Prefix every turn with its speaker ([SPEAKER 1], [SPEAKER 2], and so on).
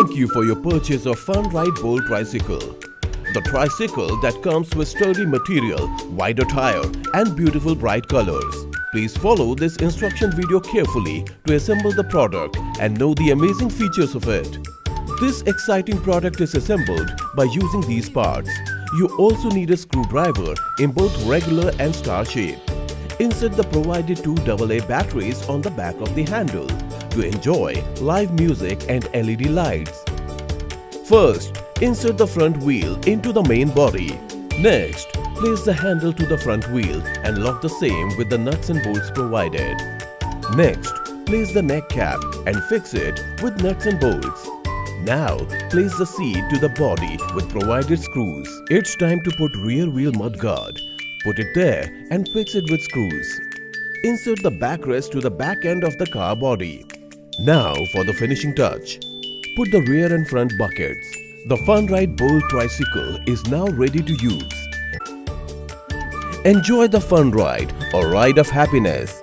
[SPEAKER 1] Thank you for your purchase of Funride Bolt Tricycle. The tricycle that comes with sturdy material, wider tire and beautiful bright colors. Please follow this instruction video carefully to assemble the product and know the amazing features of it. This exciting product is assembled by using these parts. You also need a screwdriver in both regular and star shape. Insert the provided two AA batteries on the back of the handle to enjoy live music and LED lights. First, insert the front wheel into the main body. Next, place the handle to the front wheel and lock the same with the nuts and bolts provided. Next, place the neck cap and fix it with nuts and bolts. Now, place the seat to the body with provided screws. It's time to put rear wheel mudguard. Put it there and fix it with screws. Insert the backrest to the back end of the car body. Now for the finishing touch. Put the rear and front buckets. The Funride Bolt Tricycle is now ready to use. Enjoy the fun ride or ride of happiness.